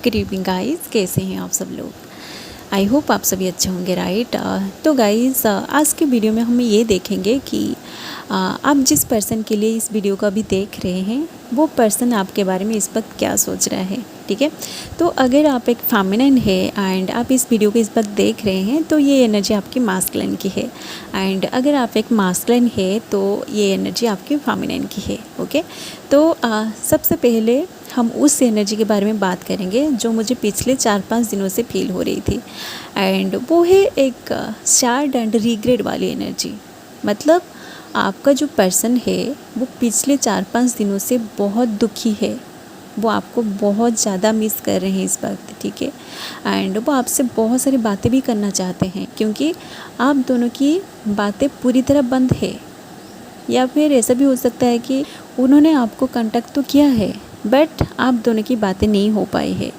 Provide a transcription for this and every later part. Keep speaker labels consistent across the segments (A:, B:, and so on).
A: Good evening guys, कैसे हैं आप सब लोग। आई होप आप सभी अच्छे होंगे, राइट। तो गाइस आज के वीडियो में हम ये देखेंगे कि आप जिस पर्सन के लिए इस वीडियो को अभी देख रहे हैं वो पर्सन आपके बारे में इस वक्त क्या सोच रहा है, ठीक है। तो अगर आप एक फेमिनिन है एंड आप इस वीडियो को इस वक्त देख रहे हैं तो ये एनर्जी आपकी मास्कुलिन की है, एंड अगर आप एक मास्कुलिन है तो ये एनर्जी आपकी फेमिनिन की है, ओके। तो सबसे पहले हम उस एनर्जी के बारे में बात करेंगे जो मुझे पिछले 4-5 दिनों से फील हो रही थी, एंड वो है एक सैड एंड रिग्रेट वाली एनर्जी। मतलब आपका जो पर्सन है वो पिछले 4-5 दिनों से बहुत दुखी है, वो आपको बहुत ज़्यादा मिस कर रहे हैं इस वक्त, ठीक है। एंड वो आपसे बहुत सारी बातें भी करना चाहते हैं क्योंकि आप दोनों की बातें पूरी तरह बंद है, या फिर ऐसा भी हो सकता है कि उन्होंने आपको कांटेक्ट तो किया है बट आप दोनों की बातें नहीं हो पाई है।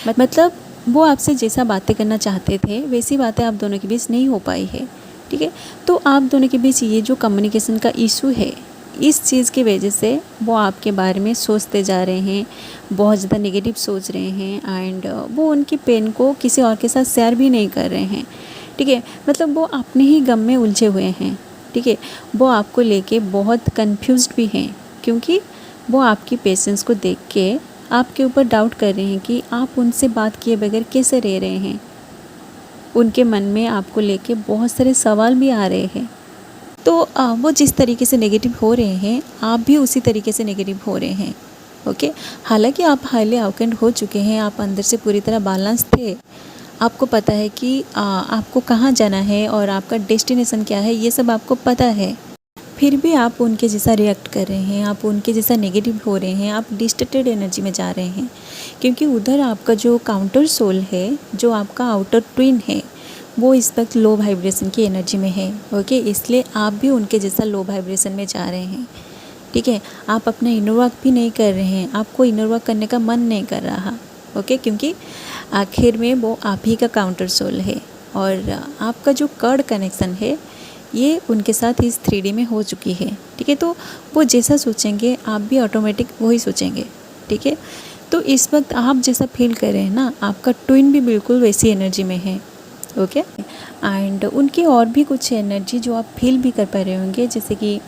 A: मतलब वो आपसे जैसा बातें करना चाहते थे वैसी बातें आप दोनों के बीच नहीं हो पाई है, ठीक है। तो आप दोनों के बीच ये जो कम्युनिकेशन का इशू है, इस चीज़ की वजह से वो आपके बारे में सोचते जा रहे हैं, बहुत ज़्यादा नेगेटिव सोच रहे हैं, एंड वो उनकी पेन को किसी और के साथ शेयर भी नहीं कर रहे हैं, ठीक है। मतलब वो अपने ही गम में उलझे हुए हैं, ठीक है। वो आपको लेके बहुत कंफ्यूज्ड भी हैं क्योंकि वो आपकी पेशेंस को देख के आपके ऊपर डाउट कर रहे हैं कि आप उनसे बात किए बगैर कैसे रह रहे हैं। उनके मन में आपको लेके बहुत सारे सवाल भी आ रहे हैं। तो वो जिस तरीके से नेगेटिव हो रहे हैं आप भी उसी तरीके से नेगेटिव हो रहे हैं, ओके। हालांकि आप हाईली अवेकेंड हो चुके हैं, आप अंदर से पूरी तरह बैलेंस थे, आपको पता है कि आपको कहाँ जाना है और आपका डेस्टिनेशन क्या है, ये सब आपको पता है। फिर भी आप उनके जैसा रिएक्ट कर रहे हैं, आप उनके जैसा नेगेटिव हो रहे हैं, आप डिस्टर्टेड एनर्जी में जा रहे हैं क्योंकि उधर आपका जो काउंटर सोल है, जो आपका आउटर ट्विन है, वो इस वक्त लो वाइब्रेशन की एनर्जी में है, ओके। इसलिए आप भी उनके जैसा लो वाइब्रेशन में जा रहे हैं, ठीक है। आप अपना इनर वर्क भी नहीं कर रहे हैं, आपको इनर वर्क करने का मन नहीं कर रहा, ओके, क्योंकि आखिर में वो आप ही का काउंटर सोल है और आपका जो कर्ड कनेक्शन है ये उनके साथ इस 3D में हो चुकी है, ठीक है। तो वो जैसा सोचेंगे आप भी ऑटोमेटिक वही सोचेंगे, ठीक है। तो इस वक्त आप जैसा फील कर रहे हैं ना, आपका ट्विन भी बिल्कुल वैसी एनर्जी में है, ओके। एंड उनकी और भी कुछ एनर्जी जो आप फील भी कर पा रहे होंगे, जैसे कि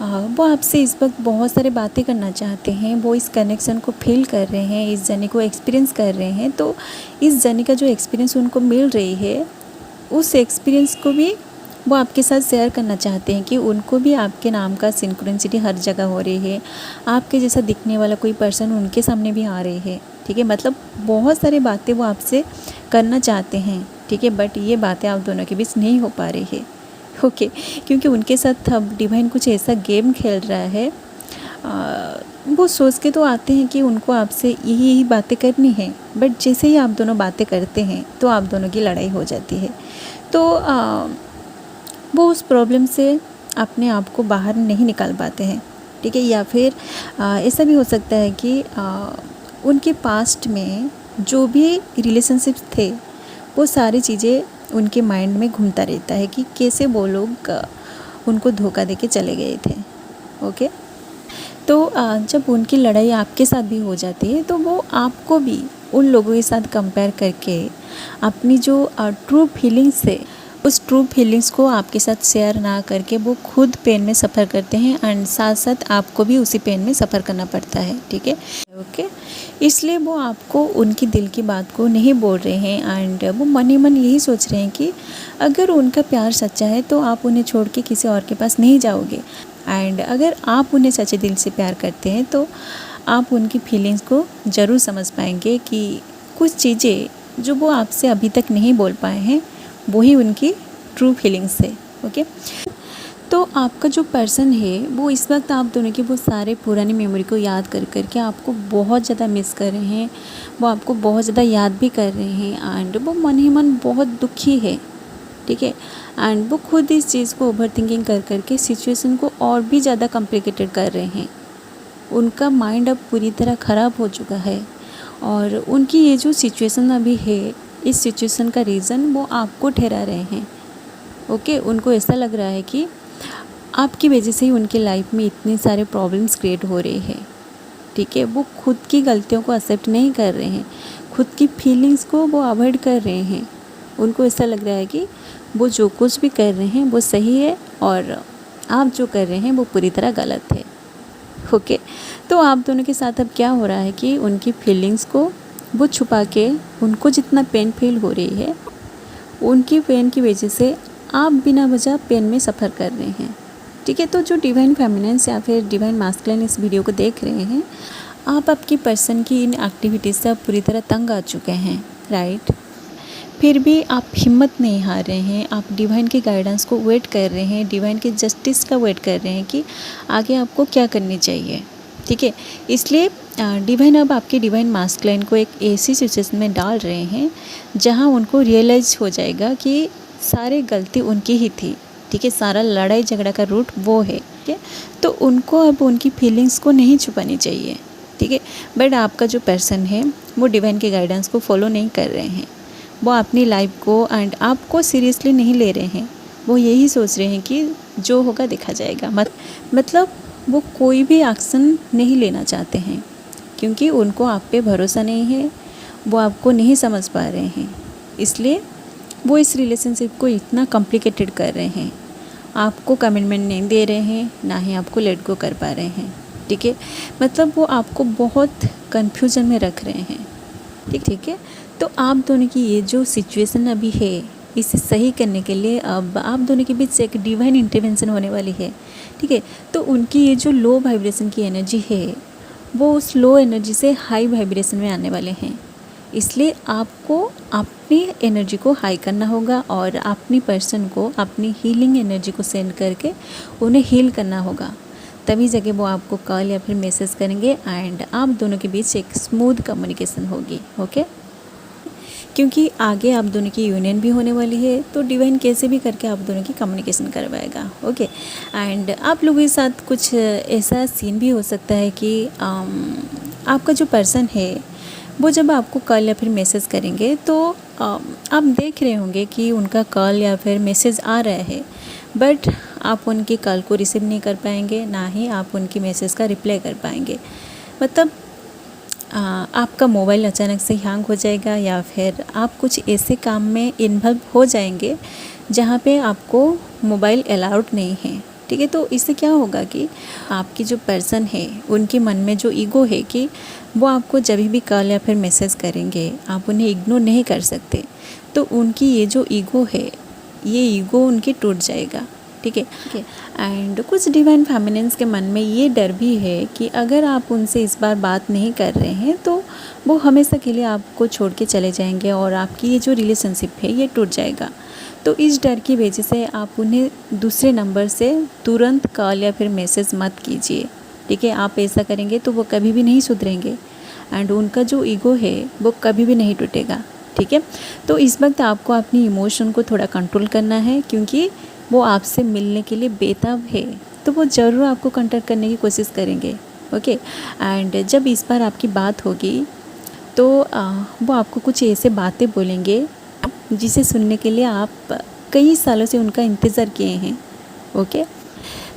A: वो आपसे इस वक्त बहुत सारी बातें करना चाहते हैं, वो इस कनेक्शन को फील कर रहे हैं, इस जर्नी को एक्सपीरियंस कर रहे हैं। तो इस जर्नी का जो एक्सपीरियंस उनको मिल रही है उस एक्सपीरियंस को भी वो आपके साथ शेयर करना चाहते हैं कि उनको भी आपके नाम का सिंक्रोनिसिटी हर जगह हो रही है, आपके जैसा दिखने वाला कोई पर्सन उनके सामने भी आ रही है, ठीक है। मतलब बहुत सारी बातें वो आपसे करना चाहते हैं, ठीक है, बट ये बातें आप दोनों के बीच नहीं हो पा रही है, ओके। क्योंकि उनके साथ अब डिवाइन कुछ ऐसा गेम खेल रहा है, वो सोच के तो आते हैं कि उनको आपसे यही बातें करनी है, बट जैसे ही आप दोनों बातें करते हैं तो आप दोनों की लड़ाई हो जाती है। तो वो उस प्रॉब्लम से अपने आप को बाहर नहीं निकाल पाते हैं, ठीक है। या फिर ऐसा भी हो सकता है कि उनके पास्ट में जो भी रिलेशनशिप्स थे वो सारी चीज़ें उनके माइंड में घूमता रहता है कि कैसे वो लोग उनको धोखा देके चले गए थे, ओके। तो जब उनकी लड़ाई आपके साथ भी हो जाती है तो वो आपको भी उन लोगों के साथ कंपेयर करके अपनी जो ट्रू फीलिंग्स है उस ट्रू फीलिंग्स को आपके साथ शेयर ना करके वो खुद पेन में सफ़र करते हैं, एंड साथ साथ आपको भी उसी पेन में सफ़र करना पड़ता है, ठीक है, ओके। इसलिए वो आपको उनकी दिल की बात को नहीं बोल रहे हैं, एंड वो मन ही मन यही सोच रहे हैं कि अगर उनका प्यार सच्चा है तो आप उन्हें छोड़ के किसी और के पास नहीं जाओगे, एंड अगर आप उन्हें सच्चे दिल से प्यार करते हैं तो आप उनकी फीलिंग्स को ज़रूर समझ पाएंगे कि कुछ चीज़ें जो वो आपसे अभी तक नहीं बोल पाए हैं वही उनकी ट्रू फीलिंग्स है, ओके। तो आपका जो पर्सन है वो इस वक्त आप दोनों की वो सारे पुरानी मेमोरी को याद कर कर के आपको बहुत ज़्यादा मिस कर रहे हैं, वो आपको बहुत ज़्यादा याद भी कर रहे हैं, एंड वो मन ही मन बहुत दुखी है, ठीक है। एंड वो खुद इस चीज़ को ओवर थिंकिंग कर कर के सिचुएशन को और भी ज़्यादा कॉम्प्लिकेटेड कर रहे हैं। उनका माइंड अब पूरी तरह ख़राब हो चुका है और उनकी ये जो सिचुएशन अभी है इस सिचुएशन का रीज़न वो आपको ठहरा रहे हैं, ओके। उनको ऐसा लग रहा है कि आपकी वजह से ही उनकी लाइफ में इतने सारे प्रॉब्लम्स क्रिएट हो रहे हैं, ठीक है। वो खुद की गलतियों को एक्सेप्ट नहीं कर रहे हैं, खुद की फीलिंग्स को वो अवॉइड कर रहे हैं। उनको ऐसा लग रहा है कि वो जो कुछ भी कर रहे हैं वो सही है और आप जो कर रहे हैं वो पूरी तरह गलत है। ओके, तो आप दोनों के साथ अब क्या हो रहा है कि उनकी फीलिंग्स को वो छुपा के, उनको जितना पेन फील हो रही है उनकी पेन की वजह से आप बिना वजह पेन में सफ़र कर रहे हैं। ठीक है, तो जो डिवाइन फेमिनिन्स या फिर डिवाइन मास्कुलिन इस वीडियो को देख रहे हैं, आप आपकी पर्सन की इन एक्टिविटीज़ से पूरी तरह तंग आ चुके हैं, राइट। फिर भी आप हिम्मत नहीं हार रहे हैं, आप डिवाइन के गाइडेंस को वेट कर रहे हैं, डिवाइन के जस्टिस का वेट कर रहे हैं कि आगे आपको क्या करनी चाहिए। ठीक है, इसलिए डिवाइन अब आपके डिवाइन मास्कुलिन को एक ऐसी सिचुएशन में डाल रहे हैं जहां उनको रियलाइज़ हो जाएगा कि सारी गलती उनकी ही थी। ठीक है, सारा लड़ाई झगड़ा का रूट वो है। ठीक है, तो उनको अब उनकी फीलिंग्स को नहीं छुपानी चाहिए। ठीक है, बट आपका जो पर्सन है वो डिवाइन के गाइडेंस को फॉलो नहीं कर रहे हैं, वो अपनी लाइफ को एंड आपको सीरियसली नहीं ले रहे हैं। वो यही सोच रहे हैं कि जो होगा देखा जाएगा। मतलब वो कोई भी एक्शन नहीं लेना चाहते हैं क्योंकि उनको आप पे भरोसा नहीं है, वो आपको नहीं समझ पा रहे हैं। इसलिए वो इस रिलेशनशिप को इतना कॉम्प्लिकेटेड कर रहे हैं, आपको कमिटमेंट नहीं दे रहे हैं, ना ही आपको लेट गो कर पा रहे हैं। ठीक है, मतलब वो आपको बहुत कन्फ्यूजन में रख रहे हैं। ठीक है, तो आप दोनों की ये जो सिचुएशन अभी है, इसे सही करने के लिए अब आप दोनों के बीच एक डिवाइन इंटरवेंशन होने वाली है। ठीक है, तो उनकी ये जो लो वाइब्रेशन की एनर्जी है वो उस लो एनर्जी से हाई वाइब्रेशन में आने वाले हैं। इसलिए आपको अपनी एनर्जी को हाई करना होगा और अपनी पर्सन को अपनी हीलिंग एनर्जी को सेंड करके उन्हें हील करना होगा। तभी जगह वो आपको कॉल या फिर मैसेज करेंगे एंड आप दोनों के बीच एक स्मूथ कम्युनिकेशन होगी। ओके, क्योंकि आगे आप दोनों की यूनियन भी होने वाली है, तो डिवाइन कैसे भी करके आप दोनों की कम्युनिकेशन करवाएगा। ओके, एंड आप लोगों के साथ कुछ ऐसा सीन भी हो सकता है कि आपका जो पर्सन है वो जब आपको कॉल या फिर मैसेज करेंगे तो आप देख रहे होंगे कि उनका कॉल या फिर मैसेज आ रहा है, बट आप उनकी कॉल को रिसीव नहीं कर पाएंगे, ना ही आप उनकी मैसेज का रिप्लाई कर पाएंगे। मतलब आपका मोबाइल अचानक से हैंग हो जाएगा या फिर आप कुछ ऐसे काम में इन्वॉल्व हो जाएंगे जहाँ पे आपको मोबाइल अलाउड नहीं है। ठीक है, तो इससे क्या होगा कि आपकी जो पर्सन है उनके मन में जो ईगो है कि वो आपको जब भी कॉल या फिर मैसेज करेंगे आप उन्हें इग्नोर नहीं कर सकते, तो उनकी ये जो ईगो है ये ईगो उनकी टूट जाएगा। ठीक है, एंड कुछ डिवाइन फेमिनिन्स के मन में ये डर भी है कि अगर आप उनसे इस बार बात नहीं कर रहे हैं तो वो हमेशा के लिए आपको छोड़ के चले जाएंगे और आपकी ये जो रिलेशनशिप है ये टूट जाएगा। तो इस डर की वजह से आप उन्हें दूसरे नंबर से तुरंत कॉल या फिर मैसेज मत कीजिए। ठीक है, आप ऐसा करेंगे तो वो कभी भी नहीं सुधरेंगे एंड उनका जो ईगो है वो कभी भी नहीं टूटेगा। ठीक है, तो इस वक्त आपको अपनी इमोशन को थोड़ा कंट्रोल करना है क्योंकि वो आपसे मिलने के लिए बेताब है, तो वो ज़रूर आपको कांटेक्ट करने की कोशिश करेंगे। ओके, एंड जब इस बार आपकी बात होगी तो वो आपको कुछ ऐसे बातें बोलेंगे जिसे सुनने के लिए आप कई सालों से उनका इंतज़ार किए हैं। ओके,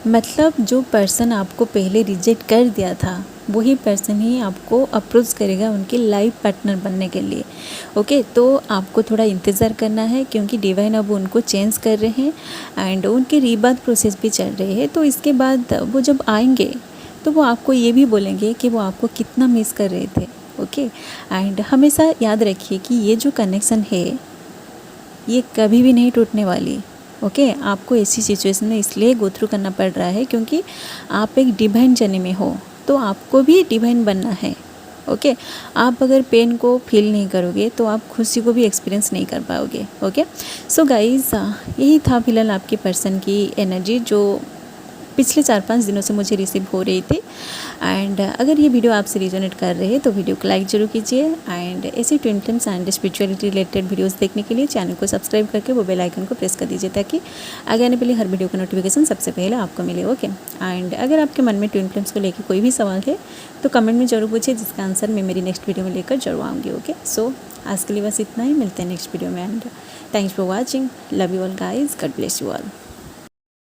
A: मतलब जो पर्सन आपको पहले रिजेक्ट कर दिया था वही पर्सन ही आपको अप्रोच करेगा उनके लाइफ पार्टनर बनने के लिए। ओके, तो आपको थोड़ा इंतज़ार करना है क्योंकि डिवाइन अब उनको चेंज कर रहे हैं एंड उनके रीबर्थ प्रोसेस भी चल रहे हैं। तो इसके बाद वो जब आएंगे तो वो आपको ये भी बोलेंगे कि वो आपको कितना मिस कर रहे थे। ओके, एंड हमेशा याद रखिए कि ये जो कनेक्शन है ये कभी भी नहीं टूटने वाली। ओके, आपको ऐसी सिचुएशन में इसलिए गो थ्रू करना पड़ रहा है क्योंकि आप एक डिवाइन जर्नी में हो, तो आपको भी डिवाइन बनना है। ओके, आप अगर पेन को फील नहीं करोगे तो आप खुशी को भी एक्सपीरियंस नहीं कर पाओगे। ओके, सो गाइज यही था फिलहाल आपके पर्सन की एनर्जी जो पिछले 4-5 दिनों से मुझे रिसीव हो रही थी। एंड अगर ये वीडियो आपसे रिजोनेट कर रहे हैं तो वीडियो को लाइक ज़रूर कीजिए एंड ऐसी twin flames and spirituality related videos देखने के लिए चैनल को सब्सक्राइब करके वो बेल आइकन को प्रेस कर दीजिए ताकि आगे आने वाली हर वीडियो का नोटिफिकेशन सबसे पहले आपको मिले। ओके, एंड अगर आपके मन में ट्विन फ्लेम्स को लेकर कोई भी सवाल है तो कमेंट में ज़रूर पूछिए, जिसका आंसर मैं मेरी नेक्स्ट वीडियो में लेकर जरूर आऊँगी। ओके, सो आज के लिए बस इतना ही, मिलते हैं नेक्स्ट वीडियो में and thanks for watching. Love you all guys, God bless you all.